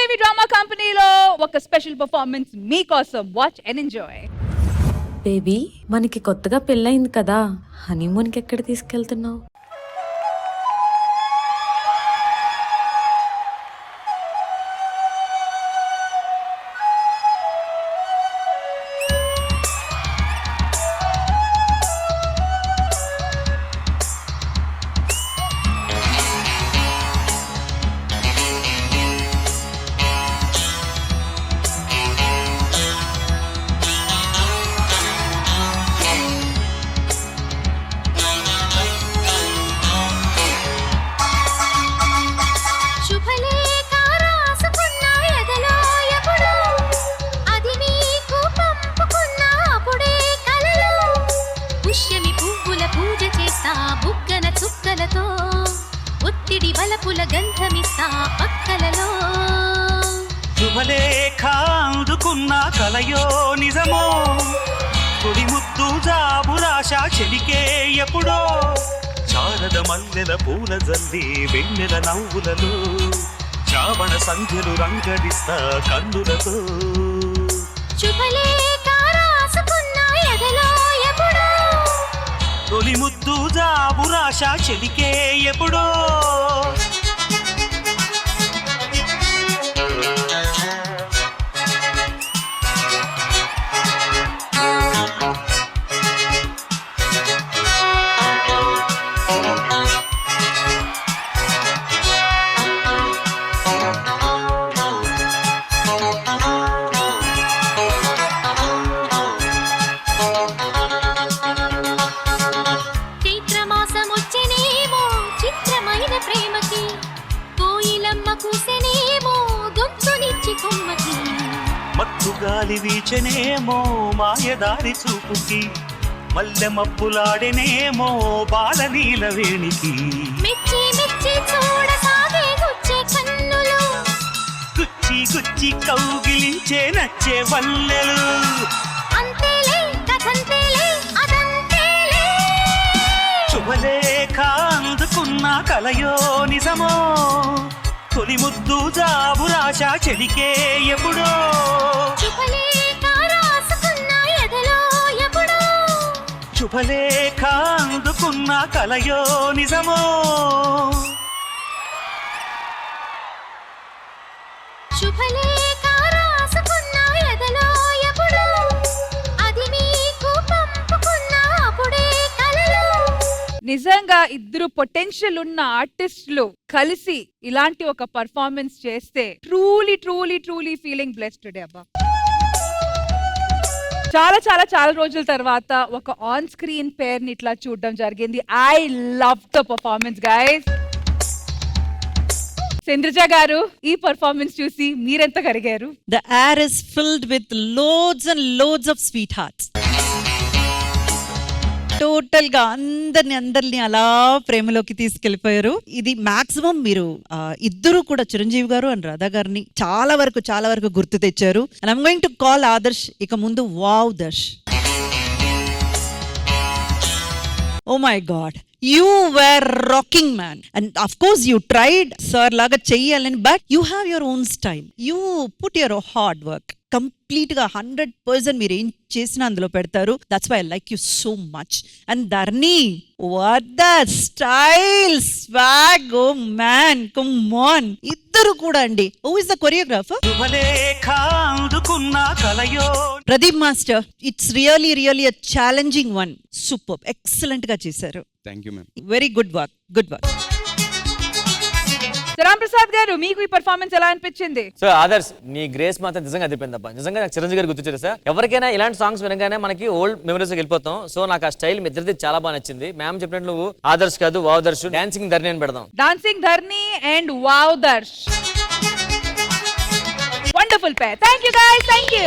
Sridevi drama కంపెనీలో ఒక special performance మీకోసం. Watch and enjoy. బేబీ, మనకి కొత్తగా పెళ్ళయింది కదా, హనీమూన్కి ఎక్కడ తీసుకెళ్తున్నావు? శుభలేఖ అందుకున్న కలయో నిజమో, తొలి ముద్దు జాబు రాశ చెలికే ఎప్పుడో, శారద మల్లెల పూల జల్లి వెన్నెల నవ్వులలో, శ్రావణ సంధ్యలు రంగడిస్తా కన్నులతో. తొలి ముద్దు జాబు రాశ చెలికే ఎప్పుడో. మత్తుగాలి వీచనేమో మాయదారి చూపుకి, మల్లె మబ్బులాడెనేమో బాలనీల వేణికి, గుచ్చి గుచ్చి కౌగిలించే నచ్చే వల్లెలు. శుభలేఖ అందుకున్న కలయో నిజమో, తొలి ముద్దు జాబు రాశ చెలికే ఎప్పుడో. శుభలేఖ అందుకున్న కలయో నిజమో. నిజంగా ఇద్దరు పొటెన్షియల్ ఉన్న ఆర్టిస్టులు కలిసి ఇలాంటి ఒక పర్ఫార్మెన్స్ చేస్తే truly truly truly feeling blessed today. అబ్బా, చాలా చాలా చాలా రోజుల తర్వాత ఒక ఆన్ స్క్రీన్ పేర్ ని ఇట్లా చూడడం జరిగింది. I love the performance guys. Chandraja గారు, ఈ పర్ఫార్మెన్స్ చూసి మీరెంత కరిగారు? The air is filled with loads and loads of sweethearts. Total గా అందరిని అలా ప్రేమలోకి తీసుకెళ్లిపోయారు. ఇది మాక్సిమం మీరు ఇద్దరు కూడా చిరంజీవి గారు అండ్ రాధా గారిని చాలా వరకు గుర్తు తెచ్చారు. And I'm going to call Adarsh. ఇక ముందు wow Darsh. Oh my God, you were rocking man, and of course you tried sir laga cheyalani, but you have your own style. You put your hard work complete ga 100% మీరు ఏం చేసినా అందులో పెడతారు. That's why I like you so much. And Dharni, what the style, swag, oh man, come on. ఇద్దరు కూడా అండి. Who is the choreographer? Pradeep master. It's really a challenging one. Super, excellent గా చేశారు. Thank you ma'am. Very good work. Ram Prasad గారు, మీకు ఈ performance ఎలా అనిపించింది? సో ఆదర్శ్, నీ గ్రేస్ మాత్రం నిజంగా అదిపోయిందబ్బా. నిజంగా నాకు చిరంజీవి గారు గుర్తొచ్చారు సార్. ఎవరికైనా ఇలాంటి సాంగ్స్ వినగానే మనకి ఓల్డ్ మెమరీస్ వెళ్ళిపోతాం. సో నాకు ఆ స్టైల్ మీ ఇద్దరిది చాలా బాగా నచ్చింది. మ్యామ్ చెప్పినట్టు నువ్వు ఆదర్శ్ కాదు, వావ్ దర్శ్, డాన్సింగ్ ధర్ని అని పెడదాం. Dancing Dharni and wow Darsh. Wonderful pair. Thank you guys. Thank you.